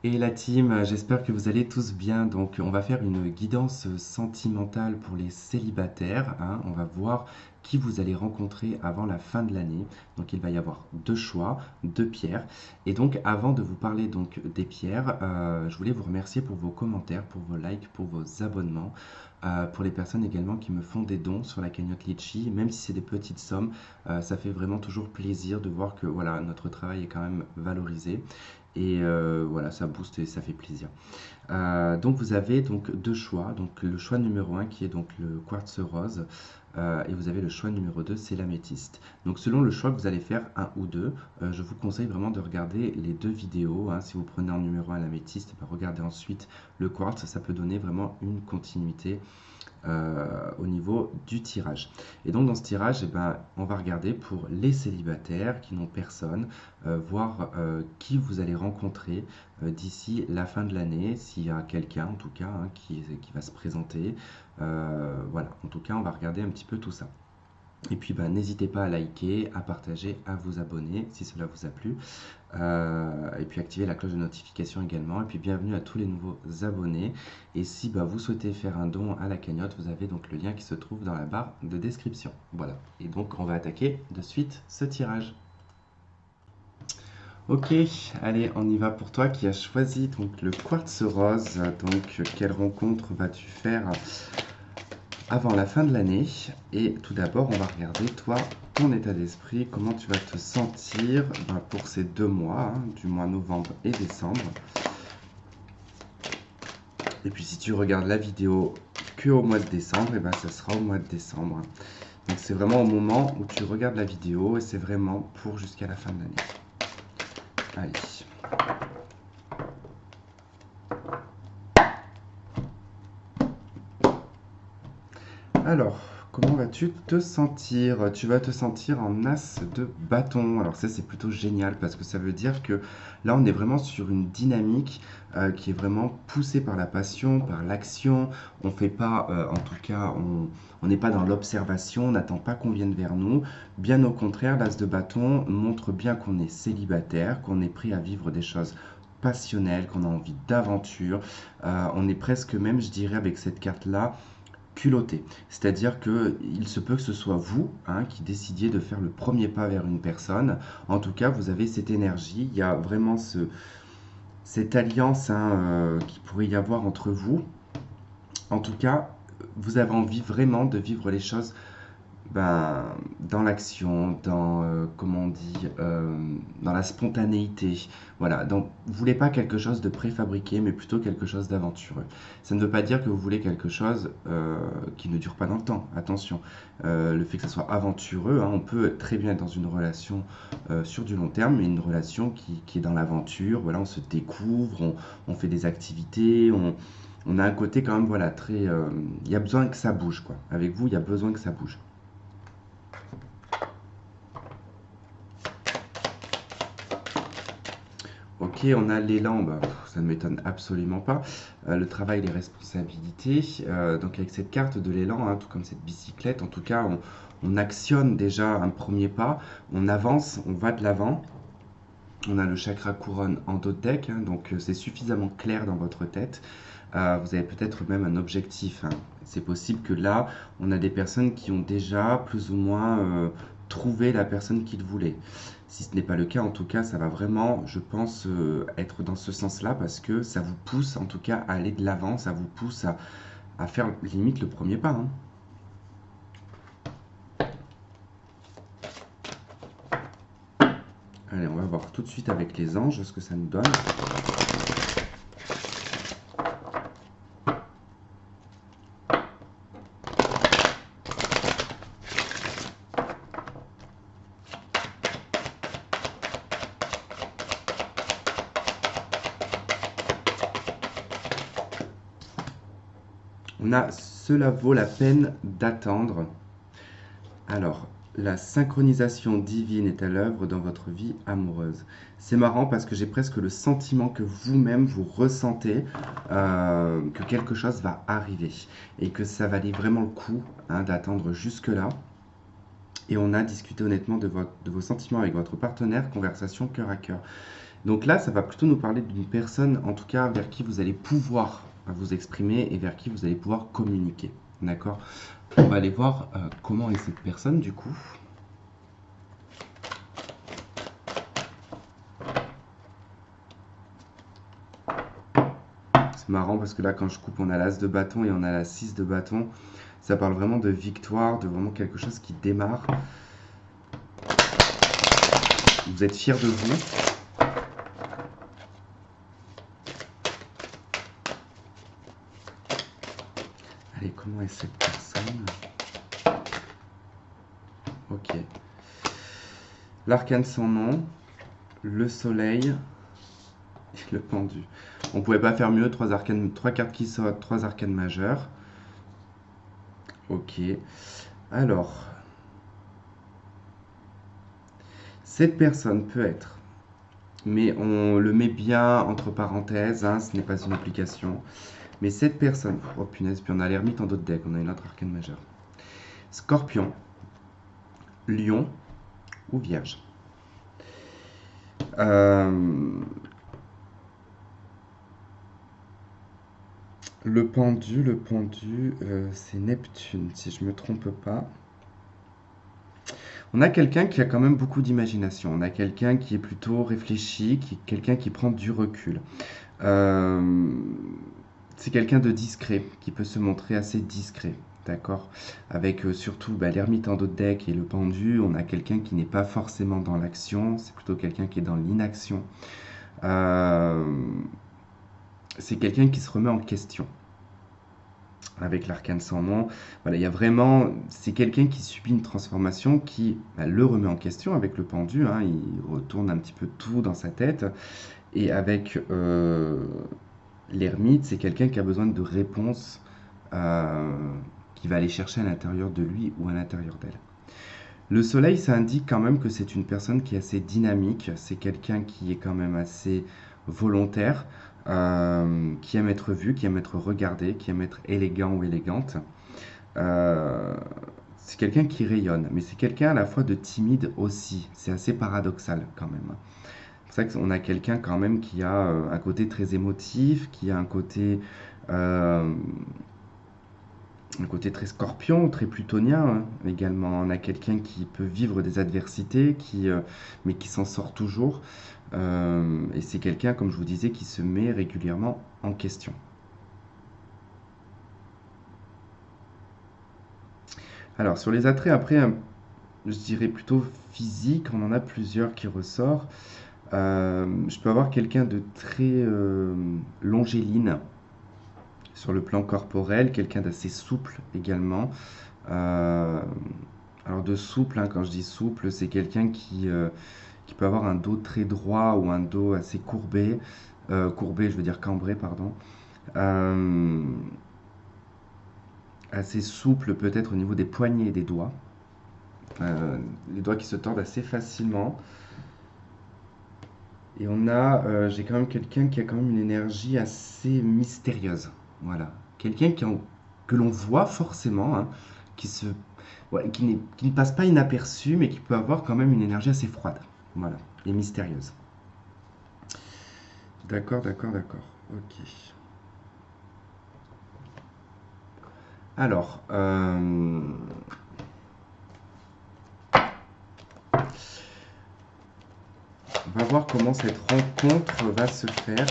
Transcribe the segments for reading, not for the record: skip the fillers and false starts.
Et la team, j'espère que vous allez tous bien. Donc, on va faire une guidance sentimentale pour les célibataires, hein. On va voir qui vous allez rencontrer avant la fin de l'année. Donc, il va y avoir deux choix, deux pierres. Et donc, avant de vous parler donc des pierres, je voulais vous remercier pour vos commentaires, pour vos likes, pour vos abonnements, pour les personnes également qui me font des dons sur la cagnotte Litchi. Même si c'est des petites sommes, ça fait vraiment toujours plaisir de voir que voilà, notre travail est quand même valorisé. Et voilà, ça booste et ça fait plaisir. Donc vous avez donc deux choix. Donc le choix numéro un qui est donc le quartz rose. Et vous avez le choix numéro 2, c'est l'améthyste. Donc selon le choix que vous allez faire, un ou deux, je vous conseille vraiment de regarder les deux vidéos, hein. Si vous prenez en numéro un l'améthyste, bah, regardez ensuite le quartz, ça peut donner vraiment une continuité au niveau du tirage. Et donc dans ce tirage, eh ben, on va regarder pour les célibataires qui n'ont personne, voir qui vous allez rencontrer d'ici la fin de l'année, s'il y a quelqu'un en tout cas, hein, qui va se présenter. Voilà, en tout cas on va regarder un petit peu tout ça. Et puis bah, n'hésitez pas à liker, à partager, à vous abonner si cela vous a plu. Et puis activer la cloche de notification également. Et puis bienvenue à tous les nouveaux abonnés. Et si bah, vous souhaitez faire un don à la cagnotte, vous avez donc le lien qui se trouve dans la barre de description. Voilà. Et donc on va attaquer de suite ce tirage. Ok, allez, on y va pour toi qui as choisi donc le quartz rose. Donc quelle rencontre vas-tu faire avant la fin de l'année? Et tout d'abord, on va regarder toi, ton état d'esprit, comment tu vas te sentir ben, pour ces 2 mois, hein, du mois novembre et décembre. Et puis si tu regardes la vidéo que au mois de décembre, et ben ça sera au mois de décembre. Donc c'est vraiment au moment où tu regardes la vidéo et c'est vraiment pour jusqu'à la fin de l'année. Allez. Alors, comment vas-tu te sentir? Tu vas te sentir en as de bâton. Alors ça, c'est plutôt génial parce que ça veut dire que là, on est vraiment sur une dynamique qui est vraiment poussée par la passion, par l'action. On fait pas, en tout cas, on n'est pas dans l'observation, on n'attend pas qu'on vienne vers nous. Bien au contraire, l'as de bâton montre bien qu'on est célibataire, qu'on est prêt à vivre des choses passionnelles, qu'on a envie d'aventure. On est presque même, je dirais, avec cette carte-là, culotté. C'est-à-dire que il se peut que ce soit vous, hein, qui décidiez de faire le premier pas vers une personne. En tout cas, vous avez cette énergie. Il y a vraiment cette alliance, hein, qui pourrait y avoir entre vous. En tout cas, vous avez envie vraiment de vivre les choses ben, dans l'action, dans, comment on dit, dans la spontanéité. Voilà, donc vous voulez pas quelque chose de préfabriqué, mais plutôt quelque chose d'aventureux. Ça ne veut pas dire que vous voulez quelque chose qui ne dure pas dans le temps. Attention, le fait que ça soit aventureux, hein, on peut très bien être dans une relation sur du long terme, mais une relation qui est dans l'aventure. Voilà, on se découvre, on fait des activités, on a un côté quand même, voilà, très. Il y a besoin que ça bouge, quoi. Avec vous, il y a besoin que ça bouge. Ok, on a l'élan, bah, ça ne m'étonne absolument pas. Le travail, les responsabilités. Donc avec cette carte de l'élan, hein, tout comme cette bicyclette, en tout cas, on actionne déjà un premier pas, on avance, on va de l'avant. On a le chakra couronne en dos de deck, hein, donc c'est suffisamment clair dans votre tête. Vous avez peut-être même un objectif, hein. C'est possible que là, on a des personnes qui ont déjà plus ou moins trouvé la personne qu'ils voulaient. Si ce n'est pas le cas, en tout cas, ça va vraiment, je pense, être dans ce sens-là parce que ça vous pousse en tout cas à aller de l'avant, ça vous pousse à faire limite le premier pas, hein. Allez, on va voir tout de suite avec les anges ce que ça nous donne. On a cela vaut la peine d'attendre. Alors, la synchronisation divine est à l'œuvre dans votre vie amoureuse. C'est marrant parce que j'ai presque le sentiment que vous-même vous ressentez que quelque chose va arriver et que ça valait vraiment le coup, hein, d'attendre jusque-là. Et on a discuté honnêtement de vos sentiments avec votre partenaire, conversation cœur à cœur. Donc là, ça va plutôt nous parler d'une personne, en tout cas, vers qui vous allez pouvoir vous exprimer et vers qui vous allez pouvoir communiquer. D'accord? On va aller voir comment est cette personne, du coup. C'est marrant parce que là, quand je coupe, on a l'as de bâton et on a la 6 de bâton. Ça parle vraiment de victoire, de vraiment quelque chose qui démarre. Vous êtes fiers de vous. Allez, comment est cette personne? Ok. L'arcane sans nom, le soleil et le pendu. On pouvait pas faire mieux, trois cartes qui sautent, trois arcanes majeures. Ok. Alors, cette personne peut être, mais on le met bien entre parenthèses, hein, ce n'est pas une application. Mais cette personne, oh punaise, puis on a l'ermite en d'autres decks, on a une autre arcane majeure. Scorpion, Lion ou Vierge. Le pendu, c'est Neptune, si je me trompe pas. On a quelqu'un qui a quand même beaucoup d'imagination. On a quelqu'un qui est plutôt réfléchi, quelqu'un qui prend du recul. Euh, c'est quelqu'un de discret, qui peut se montrer assez discret. D'accord? Avec surtout l'ermite en d'autres decks et le pendu, on a quelqu'un qui n'est pas forcément dans l'action, c'est plutôt quelqu'un qui est dans l'inaction. Euh, c'est quelqu'un qui se remet en question avec l'arcane sans nom. Voilà, il y a vraiment, c'est quelqu'un qui subit une transformation qui le remet en question avec le pendu, hein, il retourne un petit peu tout dans sa tête. Et avec l'ermite, c'est quelqu'un qui a besoin de réponses euh, qu'il va aller chercher à l'intérieur de lui ou à l'intérieur d'elle. Le soleil, ça indique quand même que c'est une personne qui est assez dynamique, c'est quelqu'un qui est quand même assez volontaire, qui aime être vu, qui aime être regardé, qui aime être élégant ou élégante. Euh, c'est quelqu'un qui rayonne, mais c'est quelqu'un à la fois de timide aussi. C'est assez paradoxal quand même. C'est pour ça qu'on a quelqu'un quand même qui a un côté très émotif, qui a euh, un côté très scorpion, très plutonien hein, également. On a quelqu'un qui peut vivre des adversités, mais qui s'en sort toujours. Et c'est quelqu'un, comme je vous disais, qui se met régulièrement en question. Alors, sur les attraits, après, je dirais plutôt physique, on en a plusieurs qui ressortent. Je peux avoir quelqu'un de très longéline sur le plan corporel, quelqu'un d'assez souple également. Euh, alors de souple, hein, quand je dis souple, c'est quelqu'un qui peut avoir un dos très droit ou un dos assez courbé. Courbé, je veux dire cambré, pardon. Euh, assez souple peut-être au niveau des poignets et des doigts. Les doigts qui se tordent assez facilement. Et j'ai quand même quelqu'un qui a quand même une énergie assez mystérieuse. Voilà. Quelqu'un que l'on voit forcément, hein, qui se, ouais, qui ne passe pas inaperçu, mais qui peut avoir quand même une énergie assez froide. Voilà. Et mystérieuse. D'accord, d'accord, d'accord. Ok. Alors, on va voir comment cette rencontre va se faire.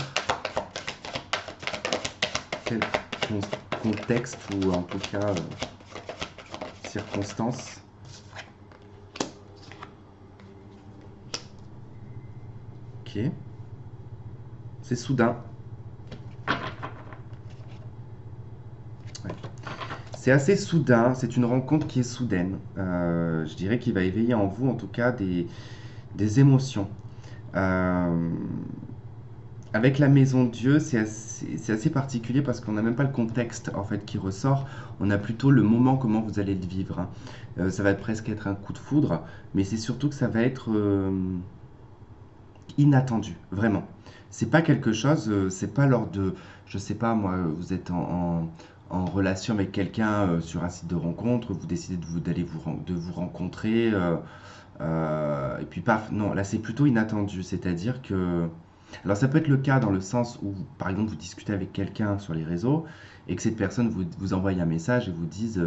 Quel contexte ou en tout cas circonstances. Ok. C'est soudain. Ouais. C'est assez soudain, c'est une rencontre qui est soudaine. Je dirais qu'il va éveiller en vous en tout cas des émotions. Euh, Avec la Maison de Dieu, c'est assez particulier parce qu'on n'a même pas le contexte en fait qui ressort. On a plutôt le moment comment vous allez le vivre, hein. Ça va presque être un coup de foudre, mais c'est surtout que ça va être inattendu, vraiment. C'est pas quelque chose, c'est pas lors de, je sais pas moi, vous êtes en relation avec quelqu'un sur un site de rencontre, vous décidez de vous rencontrer. Et puis paf, non, là c'est plutôt inattendu, c'est-à-dire que... Alors ça peut être le cas dans le sens où, par exemple, vous discutez avec quelqu'un sur les réseaux et que cette personne vous envoie un message et vous dise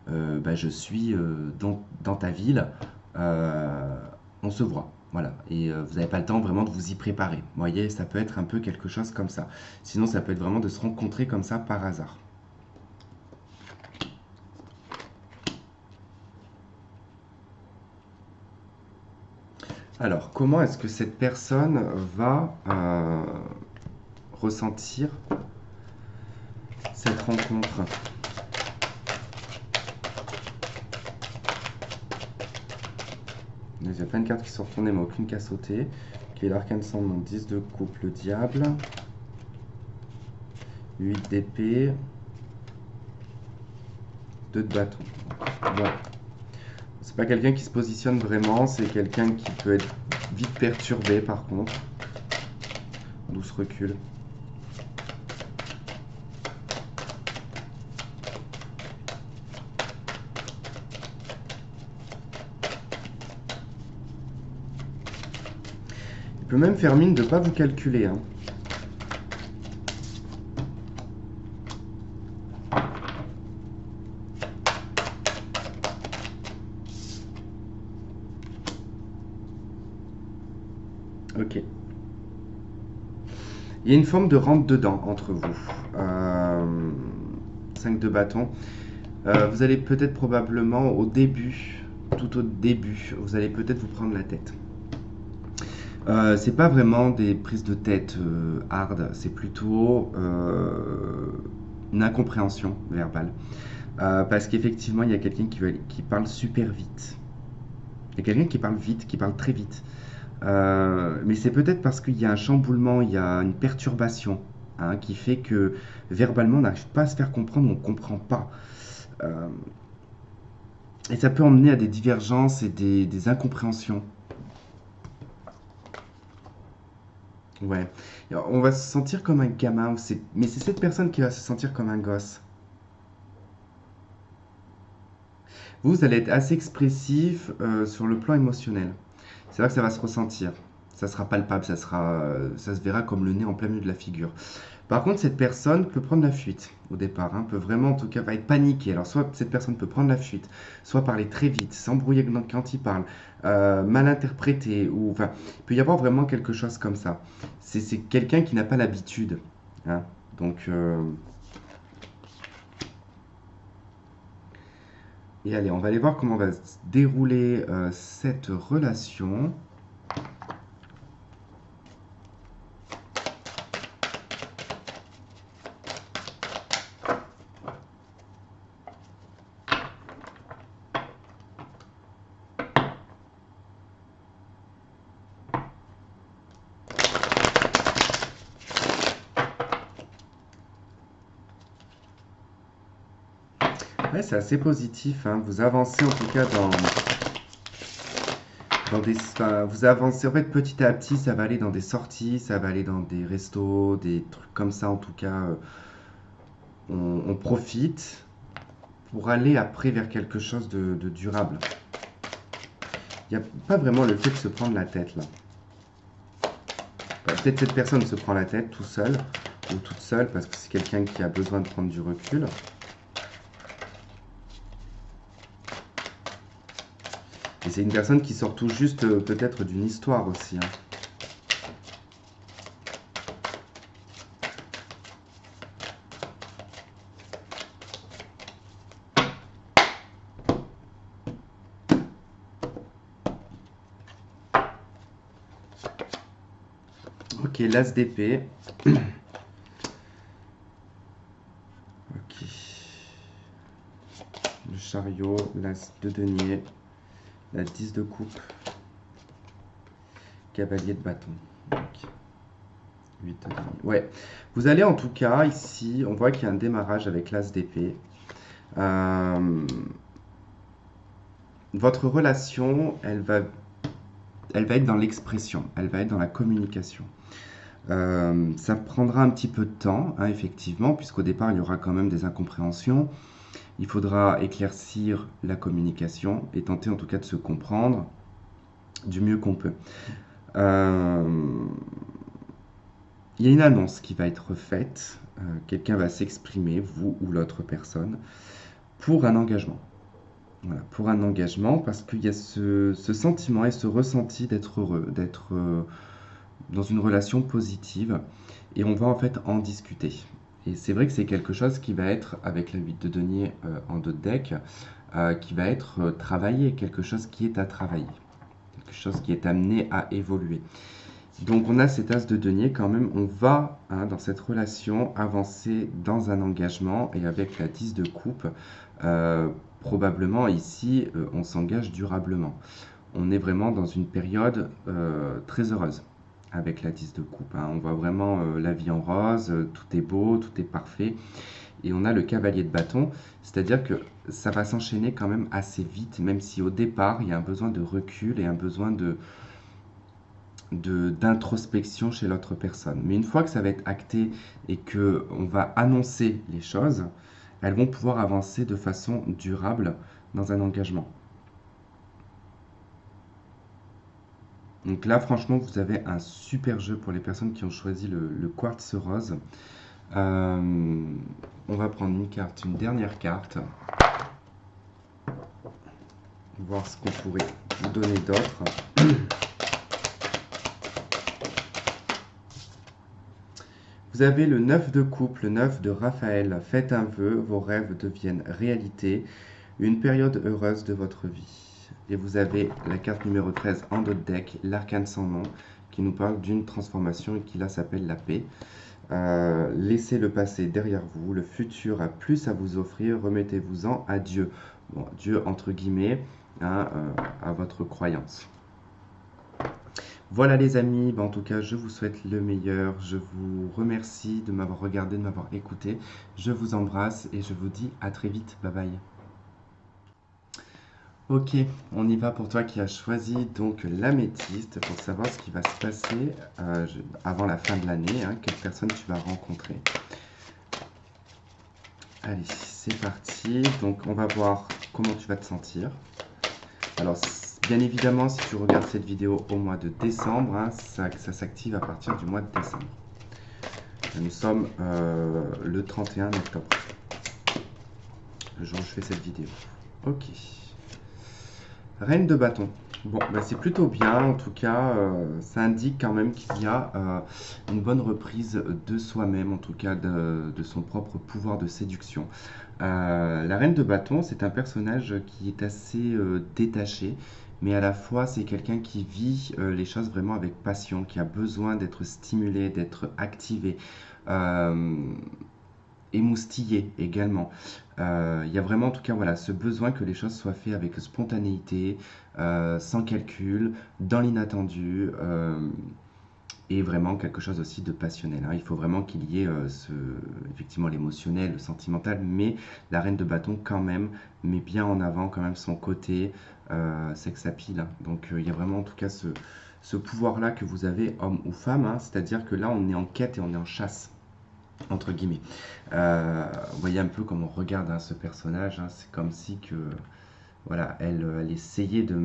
bah, je suis dans ta ville, euh, on se voit. Voilà. Et vous n'avez pas le temps vraiment de vous y préparer. Vous voyez, ça peut être un peu quelque chose comme ça. Sinon, ça peut être vraiment de se rencontrer comme ça par hasard. Alors, comment est-ce que cette personne va ressentir cette rencontre? Il y a plein de cartes qui sont retournées, mais aucune qui a sauté. Ok, l'arcane sans nom, 10 de coupe, le diable. 8 d'épée. 2 de bâton. Bon. C'est pas quelqu'un qui se positionne vraiment, c'est quelqu'un qui peut être vite perturbé par contre. Douce recul. Il peut même faire mine de ne pas vous calculer. Hein. Ok. Il y a une forme de rentre-dedans entre vous. 5 de bâton. Vous allez peut-être probablement au début, tout au début, vous allez peut-être vous prendre la tête. C'est pas vraiment des prises de tête hard, c'est plutôt une incompréhension verbale. Parce qu'effectivement, il y a quelqu'un qui parle super vite. Il y a quelqu'un qui parle vite, qui parle très vite. Mais c'est peut-être parce qu'il y a un chamboulement, il y a une perturbation hein, qui fait que verbalement, on n'arrive pas à se faire comprendre, on ne comprend pas. Euh, et ça peut emmener à des divergences et des incompréhensions. Ouais. Alors, on va se sentir comme un gamin, mais c'est cette personne qui va se sentir comme un gosse. Vous allez être assez expressif sur le plan émotionnel. C'est vrai que ça va se ressentir. Ça sera palpable, ça se verra comme le nez en plein milieu de la figure. Par contre, cette personne peut prendre la fuite au départ, hein, peut vraiment en tout cas va être paniquée. Alors soit cette personne peut prendre la fuite, soit parler très vite, s'embrouiller quand il parle, mal interpréter, ou enfin, il peut y avoir vraiment quelque chose comme ça. C'est quelqu'un qui n'a pas l'habitude. Hein. Donc, et allez, on va aller voir comment va se dérouler cette relation. Ouais, c'est assez positif. Hein. Vous avancez en tout cas enfin, vous avancez en fait petit à petit. Ça va aller dans des sorties, ça va aller dans des restos, des trucs comme ça. En tout cas, on profite pour aller après vers quelque chose de durable. Il n'y a pas vraiment le fait de se prendre la tête là. Peut-être cette personne se prend la tête tout seul ou toute seule parce que c'est quelqu'un qui a besoin de prendre du recul. Et c'est une personne qui sort tout juste peut-être d'une histoire aussi. Hein. Ok, l'as d'épée. Ok. Le chariot, l'as de denier, la 10 de coupe, cavalier de bâton. Donc, 8 de denier. Ouais. Vous allez en tout cas, ici, on voit qu'il y a un démarrage avec l'as d'épée. Votre relation, elle va être dans l'expression, elle va être dans la communication. Ça prendra un petit peu de temps, hein, effectivement, puisqu'au départ, il y aura quand même des incompréhensions. Il faudra éclaircir la communication et tenter en tout cas de se comprendre. du mieux qu'on peut. Euh, il y a une annonce qui va être faite. Quelqu'un va s'exprimer, vous ou l'autre personne, pour un engagement. Voilà, pour un engagement, parce qu'il y a ce sentiment et ce ressenti d'être heureux, d'être dans une relation positive, et on va en fait en discuter. Et c'est vrai que c'est quelque chose qui va être, avec la 8 de denier en dos de deck, qui va être travaillé, quelque chose qui est à travailler, quelque chose qui est amené à évoluer. Donc on a cet as de denier quand même, on va dans cette relation avancer dans un engagement, et avec la 10 de coupe, euh, probablement ici on s'engage durablement. On est vraiment dans une période très heureuse avec la 10 de coupe. On voit vraiment la vie en rose, tout est beau, tout est parfait. Et on a le cavalier de bâton, c'est-à-dire que ça va s'enchaîner quand même assez vite, même si au départ il y a un besoin de recul et un besoin d'introspection chez l'autre personne. Mais une fois que ça va être acté et que on va annoncer les choses, elles vont pouvoir avancer de façon durable dans un engagement. Donc là, franchement, vous avez un super jeu pour les personnes qui ont choisi le quartz rose. Euh, on va prendre une carte, une dernière carte, voir ce qu'on pourrait vous donner d'autre. Vous avez le 9 de coupe, le 9 de Raphaël. Faites un vœu, vos rêves deviennent réalité. Une période heureuse de votre vie. Et vous avez la carte numéro 13 en dos de deck, l'arcane sans nom, qui nous parle d'une transformation et qui là s'appelle la paix. Laissez le passé derrière vous, le futur a plus à vous offrir, remettez-vous-en à Dieu. Bon, Dieu entre guillemets, à votre croyance. Voilà les amis, en tout cas je vous souhaite le meilleur, je vous remercie de m'avoir regardé, de m'avoir écouté, je vous embrasse et je vous dis à très vite, bye bye. Ok, on y va pour toi qui as choisi donc l'améthyste pour savoir ce qui va se passer avant la fin de l'année, quelle personne tu vas rencontrer. Allez, c'est parti. Donc on va voir comment tu vas te sentir. Alors bien évidemment, si tu regardes cette vidéo au mois de décembre, ça s'active à partir du mois de décembre. Nous sommes le 31 octobre, le jour où je fais cette vidéo. Ok. Reine de bâton. Bon, bah c'est plutôt bien. En tout cas, ça indique quand même qu'il y a une bonne reprise de soi-même, en tout cas de son propre pouvoir de séduction. La reine de bâton, c'est un personnage qui est assez détaché, mais à la fois c'est quelqu'un qui vit les choses vraiment avec passion, qui a besoin d'être stimulé, d'être activé. Euh, Émoustillé également. Il y a vraiment en tout cas voilà, ce besoin que les choses soient faites avec spontanéité, sans calcul, dans l'inattendu, et vraiment quelque chose aussi de passionnel. Il faut vraiment qu'il y ait effectivement l'émotionnel, le sentimental, mais la reine de bâton quand même met bien en avant quand même son côté sex appeal. Donc il y a vraiment en tout cas ce pouvoir-là que vous avez, homme ou femme, c'est-à-dire que là on est en quête et on est en chasse entre guillemets. Vous voyez un peu comme on regarde ce personnage, c'est comme si que voilà, elle essayait de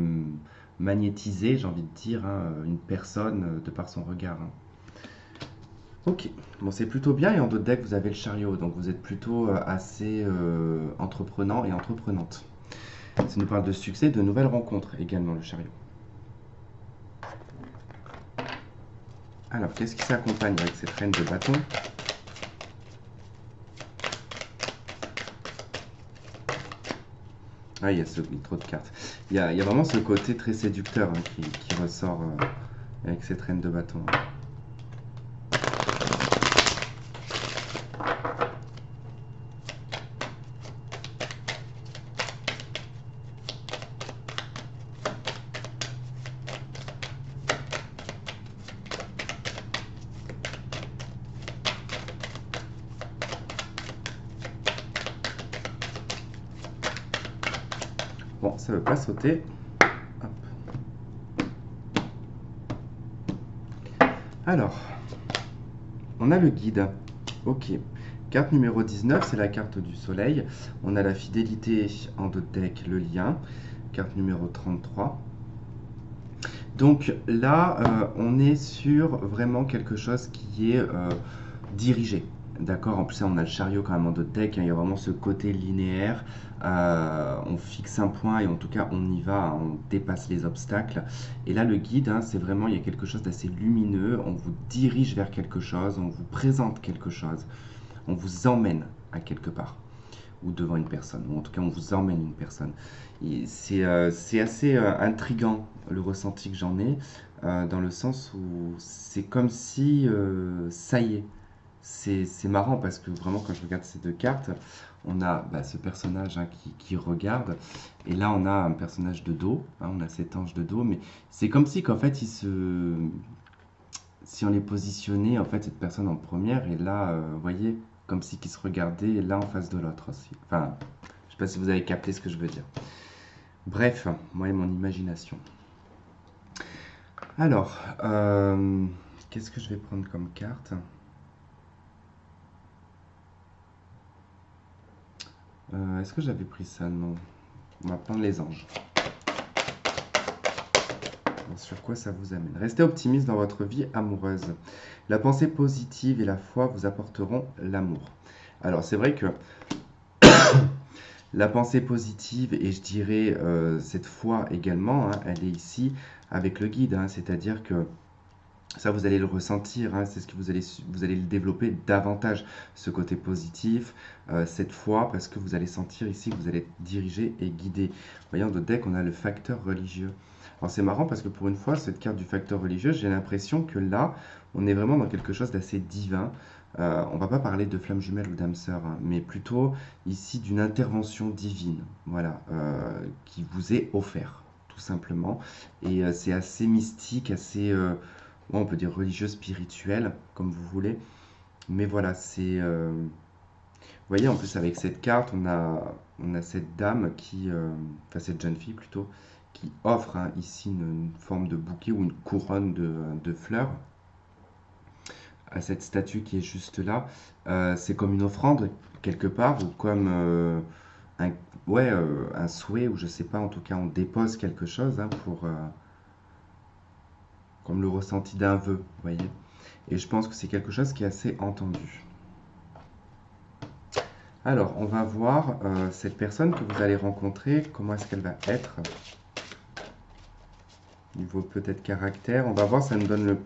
magnétiser, j'ai envie de dire, une personne de par son regard. Ok, bon c'est plutôt bien, et en d'autres decks vous avez le chariot, donc vous êtes plutôt assez entreprenant et entreprenante. Ça nous parle de succès, de nouvelles rencontres également, le chariot. Alors, qu'est-ce qui s'accompagne avec cette reine de bâton? Ah, il y a trop de cartes. Il y a vraiment ce côté très séducteur qui ressort avec cette reine de bâton. Bon, ça ne veut pas sauter. Hop. Alors, on a le guide. Ok. Carte numéro 19, c'est la carte du soleil. On a la fidélité en deux deck, le lien. Carte numéro 33. Donc là, on est sur vraiment quelque chose qui est dirigé. D'accord? En plus, là, on a le chariot quand même en d'autres decks, hein. Il y a vraiment ce côté linéaire. On fixe un point et en tout cas, on y va, hein, on dépasse les obstacles. Et là, le guide, hein, c'est vraiment, il y a quelque chose d'assez lumineux. On vous dirige vers quelque chose, on vous présente quelque chose, on vous emmène à quelque part ou devant une personne, ou en tout cas on vous emmène une personne. C'est assez intriguant le ressenti que j'en ai, dans le sens où c'est comme si, ça y est, c'est marrant parce que vraiment quand je regarde ces deux cartes, on a bah, ce personnage, hein, qui regarde, et là on a un personnage de dos, hein, on a cet ange de dos, mais c'est comme si qu'en fait si on les positionnait en fait cette personne en première et là, vous voyez, comme si qui se regardait l'un en face de l'autre aussi. Enfin, je sais pas si vous avez capté ce que je veux dire. Bref, moi et mon imagination. Alors, qu'est-ce que je vais prendre comme carte? Est-ce que j'avais pris ça? Non. On va prendre les anges. Sur quoi ça vous amène? Restez optimiste dans votre vie amoureuse. La pensée positive et la foi vous apporteront l'amour. Alors, c'est vrai que la pensée positive, et je dirais cette foi également, hein, elle est ici avec le guide, hein, c'est-à-dire que ça, vous allez le ressentir, hein, c'est ce que vous allez le développer davantage, ce côté positif, cette foi, parce que vous allez sentir ici que vous allez être dirigé et guidé. Voyons, de deck, on a le facteur religieux. Alors c'est marrant parce que pour une fois, cette carte du facteur religieux, j'ai l'impression que là, on est vraiment dans quelque chose d'assez divin. On va pas parler de flamme jumelle ou d'âme sœur, hein, mais plutôt ici d'une intervention divine, voilà, qui vous est offerte, tout simplement. Et c'est assez mystique, assez, ouais, on peut dire religieux, spirituel, comme vous voulez. Mais voilà, vous voyez, en plus avec cette carte, on a cette dame enfin cette jeune fille plutôt, qui offre, hein, ici une forme de bouquet ou une couronne de fleurs à cette statue qui est juste là. C'est comme une offrande quelque part, ou comme un, ouais, un souhait, ou je sais pas, en tout cas on dépose quelque chose, hein, comme le ressenti d'un vœu, vous voyez. Et je pense que c'est quelque chose qui est assez entendu. Alors, on va voir cette personne que vous allez rencontrer, comment est-ce qu'elle va être, niveau peut-être caractère. On va voir, ça nous donne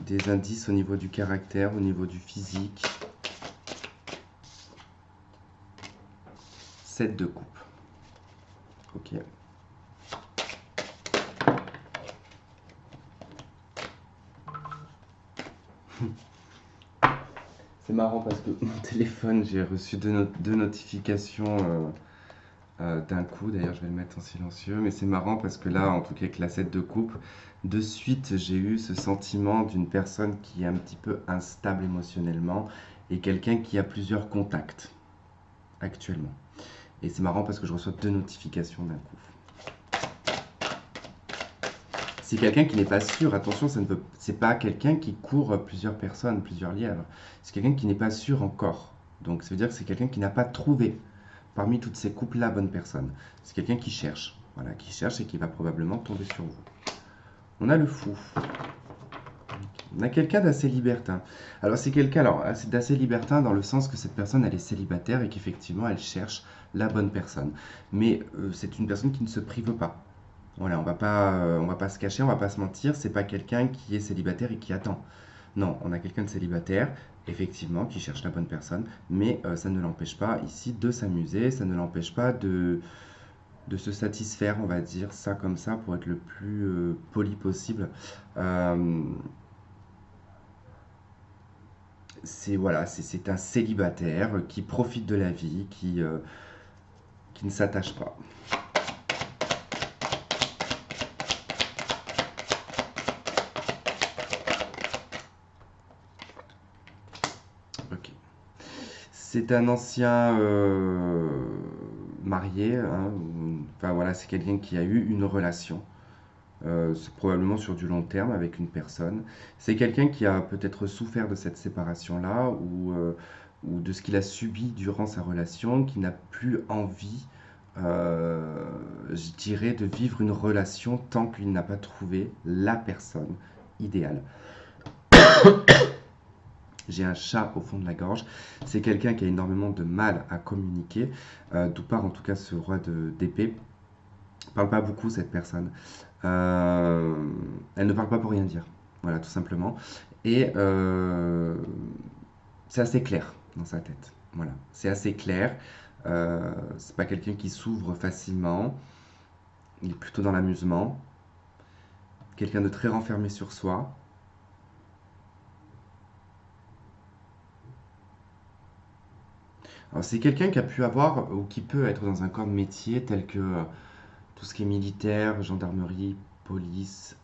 des indices au niveau du caractère, au niveau du physique. 7 de coupe. Ok. C'est marrant parce que mon téléphone, j'ai reçu deux notifications d'un coup. D'ailleurs, je vais le mettre en silencieux. Mais c'est marrant parce que là, en tout cas avec la 7 de coupe, de suite, j'ai eu ce sentiment d'une personne qui est un petit peu instable émotionnellement et quelqu'un qui a plusieurs contacts actuellement. Et c'est marrant parce que je reçois deux notifications d'un coup. C'est quelqu'un qui n'est pas sûr. Attention, c'est pas quelqu'un qui court plusieurs personnes, plusieurs lièvres. C'est quelqu'un qui n'est pas sûr encore. Donc ça veut dire que c'est quelqu'un qui n'a pas trouvé parmi toutes ces couples la bonne personne. C'est quelqu'un qui cherche. Voilà, qui cherche et qui va probablement tomber sur vous. On a le fou. On a quelqu'un d'assez libertin. Alors c'est quelqu'un, alors c'est d'assez libertin dans le sens que cette personne elle est célibataire et qu'effectivement elle cherche la bonne personne. Mais c'est une personne qui ne se prive pas. Voilà, on va pas se cacher, on va pas se mentir. C'est pas quelqu'un qui est célibataire et qui attend. Non, on a quelqu'un de célibataire, effectivement, qui cherche la bonne personne, mais ça ne l'empêche pas ici de s'amuser, ça ne l'empêche pas de se satisfaire, on va dire ça comme ça, pour être le plus poli possible. Euh, c'est voilà, c'est un célibataire qui profite de la vie, qui ne s'attache pas. Ok. C'est un ancien marié, hein, enfin voilà, c'est quelqu'un qui a eu une relation, c'est probablement sur du long terme avec une personne. C'est quelqu'un qui a peut-être souffert de cette séparation-là ou de ce qu'il a subi durant sa relation, qui n'a plus envie je dirais de vivre une relation tant qu'il n'a pas trouvé la personne idéale. J'ai un chat au fond de la gorge. C'est quelqu'un qui a énormément de mal à communiquer, d'où part en tout cas ce roi d'épée. Parle pas beaucoup cette personne. Euh, Elle ne parle pas pour rien dire. Voilà, tout simplement. Et c'est assez clair dans sa tête. Voilà, c'est assez clair. C'est pas quelqu'un qui s'ouvre facilement. Il est plutôt dans l'amusement. Quelqu'un de très renfermé sur soi. Alors, c'est quelqu'un qui a pu avoir ou qui peut être dans un corps de métier tel que tout ce qui est militaire, gendarmerie, police,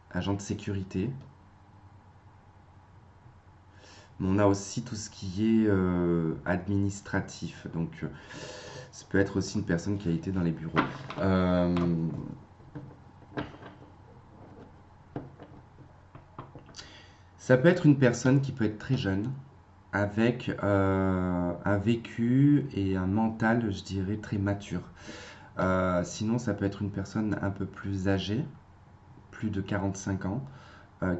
agent de sécurité. Mais on a aussi tout ce qui est administratif. Donc, ça peut être aussi une personne qui a été dans les bureaux. Euh, Ça peut être une personne qui peut être très jeune, avec un vécu et un mental, je dirais, très mature. Sinon, ça peut être une personne un peu plus âgée, plus de 45 ans,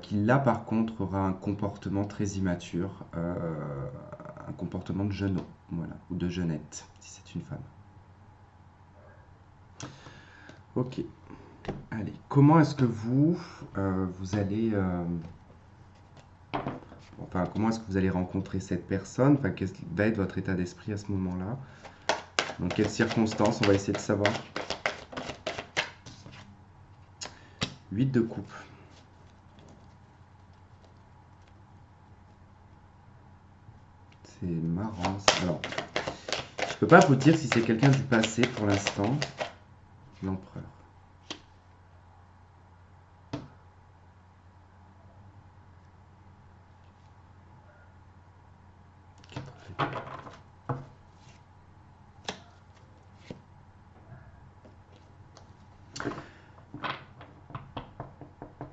qui là, par contre, aura un comportement très immature, un comportement de jeunot, voilà, ou de jeunette, si c'est une femme. Ok, allez, comment est-ce que vous allez enfin, comment est-ce que vous allez rencontrer cette personne? Enfin, quel va être votre état d'esprit à ce moment-là? Dans quelles circonstances? On va essayer de savoir. 8 de coupe. C'est marrant. Alors, je peux pas vous dire si c'est quelqu'un du passé pour l'instant. L'empereur.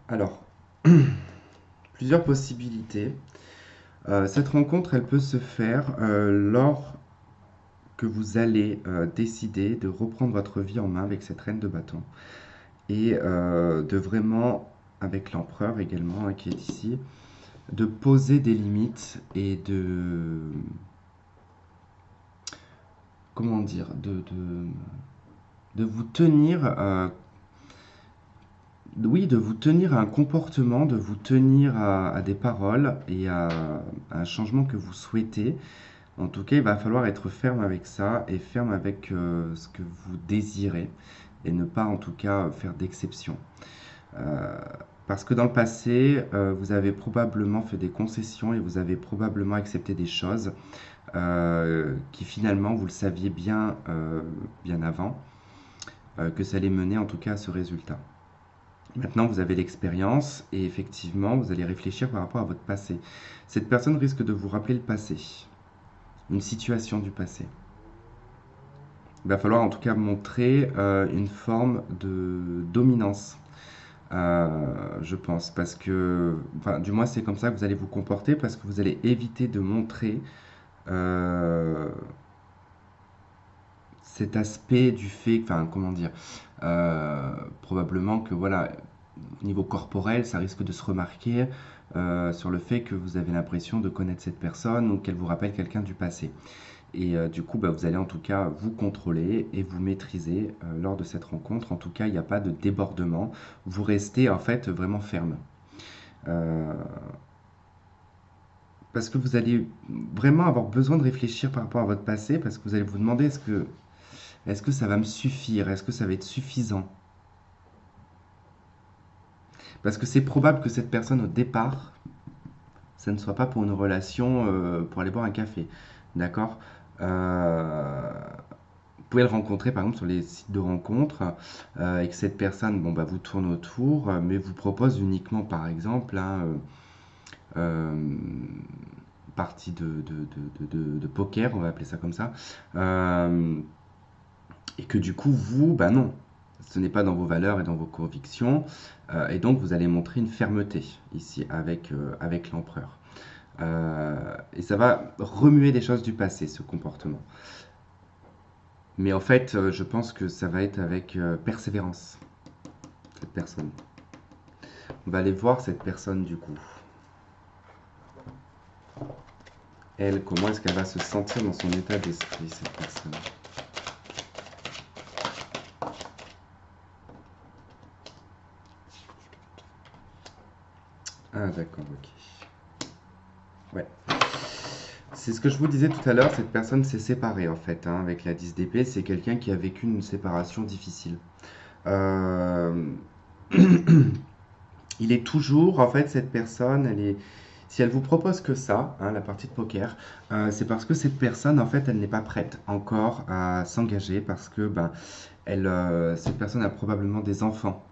Alors, plusieurs possibilités. Cette rencontre, elle peut se faire lors que vous allez décider de reprendre votre vie en main avec cette reine de bâton et de vraiment, avec l'empereur également qui est ici, de poser des limites et comment dire, de vous tenir, oui, de vous tenir à un comportement, de vous tenir à des paroles et à un changement que vous souhaitez. En tout cas, il va falloir être ferme avec ça et ferme avec ce que vous désirez et ne pas en tout cas faire d'exception. Euh, Parce que dans le passé, vous avez probablement fait des concessions et vous avez probablement accepté des choses qui finalement, vous le saviez bien, bien avant, que ça allait mener en tout cas à ce résultat. Maintenant, vous avez l'expérience et effectivement, vous allez réfléchir par rapport à votre passé. Cette personne risque de vous rappeler le passé, une situation du passé. Il va falloir en tout cas montrer une forme de dominance, je pense, parce que, enfin, du moins c'est comme ça que vous allez vous comporter, parce que vous allez éviter de montrer euh, cet aspect du fait, enfin, comment dire, probablement que voilà, au niveau corporel, ça risque de se remarquer sur le fait que vous avez l'impression de connaître cette personne ou qu'elle vous rappelle quelqu'un du passé. Et du coup, bah, vous allez en tout cas vous contrôler et vous maîtriser lors de cette rencontre. En tout cas, il n'y a pas de débordement. Vous restez en fait vraiment ferme. Euh, Parce que vous allez vraiment avoir besoin de réfléchir par rapport à votre passé, parce que vous allez vous demander est-ce que ça va me suffire? Est-ce que ça va être suffisant? Parce que c'est probable que cette personne au départ, ça ne soit pas pour une relation, pour aller boire un café. D'accord? Vous pouvez le rencontrer par exemple sur les sites de rencontres et que cette personne bon, bah, vous tourne autour, mais vous propose uniquement par exemple une partie de poker, on va appeler ça comme ça, euh, et que du coup vous, bah non, ce n'est pas dans vos valeurs et dans vos convictions, et donc vous allez montrer une fermeté ici avec l'empereur. Et ça va remuer des choses du passé, ce comportement. Mais en fait, je pense que ça va être avec persévérance, cette personne. On va aller voir cette personne du coup. Elle, comment est-ce qu'elle va se sentir dans son état d'esprit, cette personne? Ah d'accord, ok. Ouais. C'est ce que je vous disais tout à l'heure, cette personne s'est séparée en fait, hein, avec la 10 d'épée. C'est quelqu'un qui a vécu une séparation difficile. Euh, Il est toujours, en fait, cette personne, si elle vous propose que ça, hein, la partie de poker, c'est parce que cette personne, en fait, elle n'est pas prête encore à s'engager parce que, ben, cette personne a probablement des enfants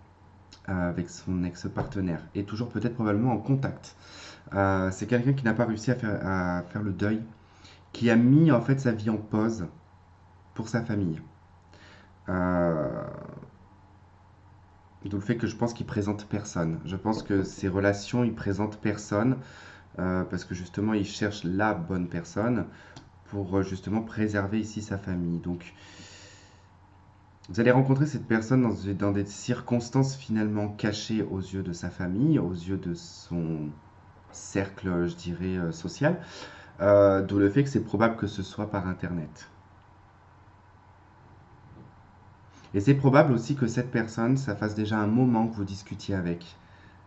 avec son ex-partenaire et toujours peut-être probablement en contact. C'est quelqu'un qui n'a pas réussi à faire le deuil, qui a mis en fait sa vie en pause pour sa famille. Euh, D'où le fait que je pense qu'il présente personne. Je pense que ces relations, il présente personne parce que justement, il cherche la bonne personne pour justement préserver ici sa famille. Donc, vous allez rencontrer cette personne dans des circonstances finalement cachées aux yeux de sa famille, aux yeux de son cercle, je dirais, social. D'où le fait que c'est probable que ce soit par Internet. Et c'est probable aussi que cette personne, ça fasse déjà un moment que vous discutiez avec.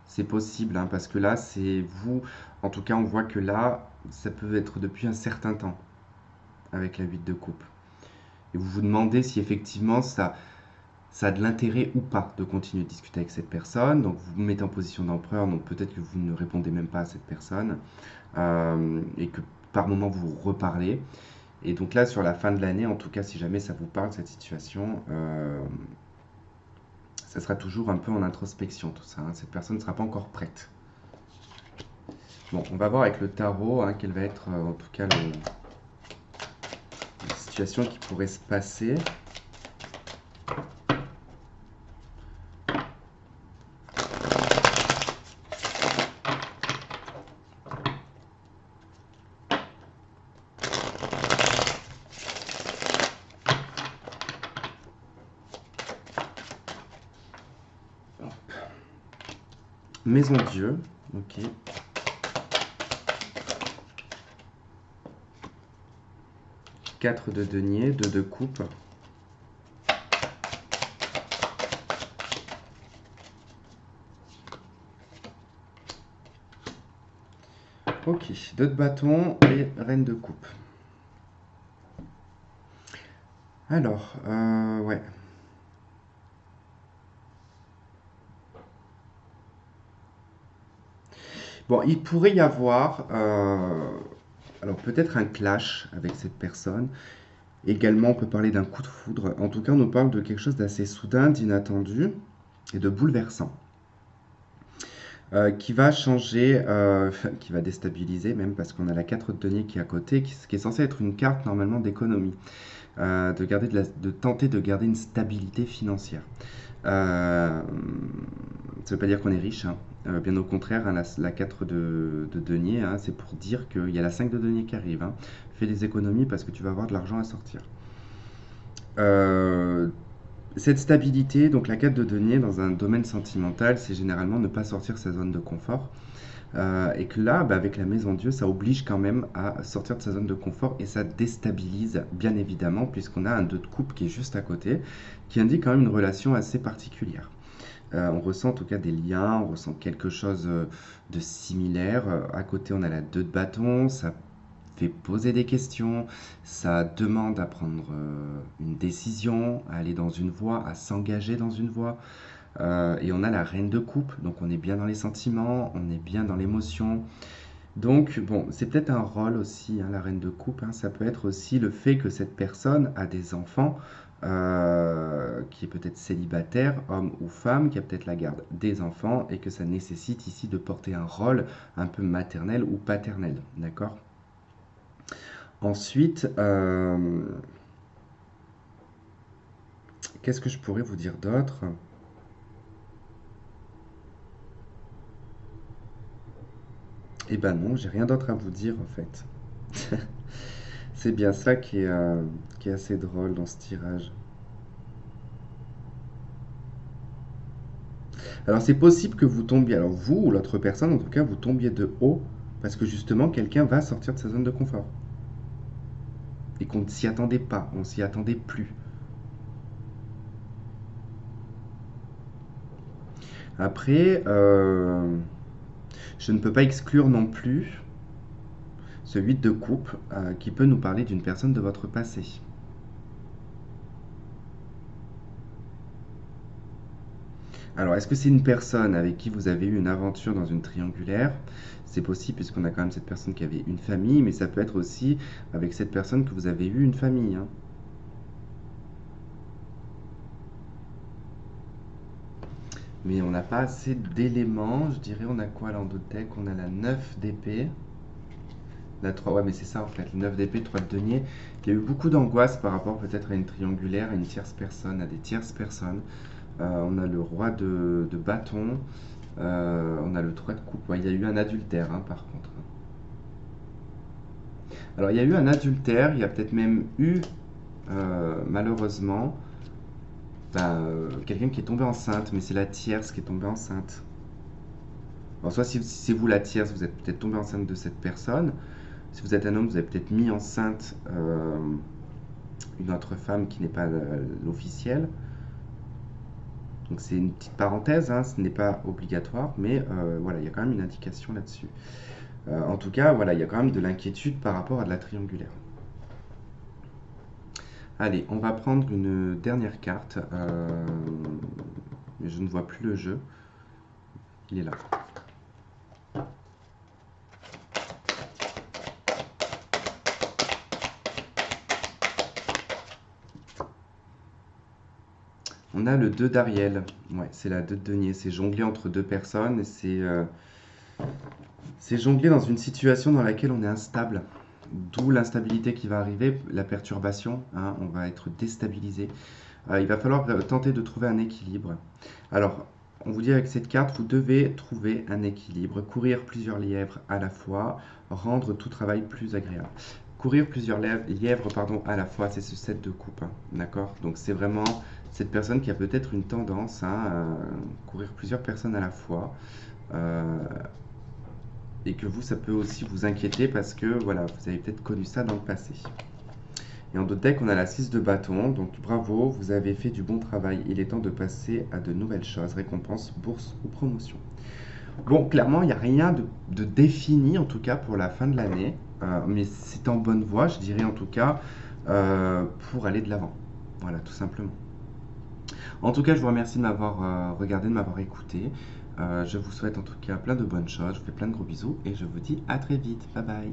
C'est possible, hein, parce que là, c'est vous. En tout cas, on voit que là, ça peut être depuis un certain temps avec la 8 de coupe. Et vous vous demandez si effectivement ça a de l'intérêt ou pas de continuer de discuter avec cette personne. Donc vous vous mettez en position d'empereur, donc peut-être que vous ne répondez même pas à cette personne et que par moment vous reparlez. Et donc là, sur la fin de l'année, en tout cas, si jamais ça vous parle, cette situation, ça sera toujours un peu en introspection tout ça, hein. Cette personne ne sera pas encore prête. Bon, on va voir avec le tarot hein, quelle va être en tout cas la situation qui pourrait se passer. Maison Dieu, ok. 4 de denier, 2 de coupe. Ok, 2 de bâton et reine de coupe. Alors, ouais. Bon, il pourrait y avoir, alors peut-être un clash avec cette personne. Également, on peut parler d'un coup de foudre. En tout cas, on nous parle de quelque chose d'assez soudain, d'inattendu et de bouleversant. Qui va changer, qui va déstabiliser même parce qu'on a la 4 de denier qui est à côté, qui est censée être une carte normalement d'économie, de tenter de garder une stabilité financière. Ça ne veut pas dire qu'on est riche, hein. Bien au contraire, hein, la 4 de denier, hein, c'est pour dire qu'il y a la 5 de denier qui arrive, hein. Fais des économies parce que tu vas avoir de l'argent à sortir. Euh, cette stabilité, donc la 4 de denier dans un domaine sentimental, c'est généralement ne pas sortir sa zone de confort. Et que là, bah, avec la maison Dieu, ça oblige quand même à sortir de sa zone de confort et ça déstabilise bien évidemment puisqu'on a un 2 de coupe qui est juste à côté, qui indique quand même une relation assez particulière. On ressent en tout cas des liens, on ressent quelque chose de similaire. À côté, on a la 2 de bâton, ça fait poser des questions, ça demande à prendre une décision, à aller dans une voie, à s'engager dans une voie. Et on a la reine de coupe, donc on est bien dans les sentiments, on est bien dans l'émotion. Donc bon, c'est peut-être un rôle aussi, hein, la reine de coupe, hein. Ça peut être aussi le fait que cette personne a des enfants, qui est peut-être célibataire, homme ou femme, qui a peut-être la garde des enfants et que ça nécessite ici de porter un rôle un peu maternel ou paternel, d'accord? Ensuite, qu'est-ce que je pourrais vous dire d'autre? Eh ben non, j'ai rien d'autre à vous dire en fait. C'est bien ça qui est assez drôle dans ce tirage. Alors c'est possible que vous tombiez, alors vous ou l'autre personne en tout cas, vous tombiez de haut parce que justement quelqu'un va sortir de sa zone de confort. Et qu'on ne s'y attendait pas, on s'y attendait plus. Après, je ne peux pas exclure non plus ce 8 de coupe qui peut nous parler d'une personne de votre passé. Alors, est-ce que c'est une personne avec qui vous avez eu une aventure dans une triangulaire? C'est possible puisqu'on a quand même cette personne qui avait une famille, mais ça peut être aussi avec cette personne que vous avez eu une famille, hein. Mais on n'a pas assez d'éléments, je dirais. On a quoi là en d'autres decks? On a la 9 d'épée. La 3, ouais, mais c'est ça en fait, le 9 d'épée, 3 de denier. Il y a eu beaucoup d'angoisse par rapport peut-être à une triangulaire, à une tierce personne, à des tierces personnes. On a le roi de bâton, on a le 3 de coupe. Ouais, il y a eu un adultère, hein, par contre. Alors, il y a eu un adultère, il y a peut-être même eu, malheureusement, quelqu'un qui est tombé enceinte, mais c'est la tierce qui est tombée enceinte. Alors, soit si c'est vous la tierce, vous êtes peut-être tombé enceinte de cette personne. Si vous êtes un homme, vous avez peut-être mis enceinte une autre femme qui n'est pas l'officielle. Donc c'est une petite parenthèse, hein, ce n'est pas obligatoire, mais voilà, il y a quand même une indication là-dessus. En tout cas, voilà, il y a quand même de l'inquiétude par rapport à de la triangulaire. Allez, on va prendre une dernière carte. Mais je ne vois plus le jeu. Il est là. On a le 2 d'Ariel. Ouais, c'est la 2 de denier. C'est jongler entre deux personnes et c'est jongler dans une situation dans laquelle on est instable. D'où l'instabilité qui va arriver, la perturbation, hein, on va être déstabilisé. Il va falloir tenter de trouver un équilibre. Alors, on vous dit avec cette carte, vous devez trouver un équilibre, courir plusieurs lièvres à la fois, rendre tout travail plus agréable. Courir plusieurs lièvres pardon, à la fois, c'est ce set de coupe, hein, d'accord? Donc c'est vraiment cette personne qui a peut-être une tendance à courir plusieurs personnes à la fois. euh, et que vous, ça peut aussi vous inquiéter parce que voilà, vous avez peut-être connu ça dans le passé. Et en d'autres decks, on a la 6 de bâton. Donc bravo, vous avez fait du bon travail. Il est temps de passer à de nouvelles choses, récompense, bourse ou promotion. Bon, clairement, il n'y a rien de défini, en tout cas, pour la fin de l'année. Mais c'est en bonne voie, je dirais en tout cas, pour aller de l'avant. Voilà, tout simplement. En tout cas, je vous remercie de m'avoir regardé, de m'avoir écouté. Je vous souhaite en tout cas plein de bonnes choses. Je vous fais plein de gros bisous et je vous dis à très vite. Bye bye.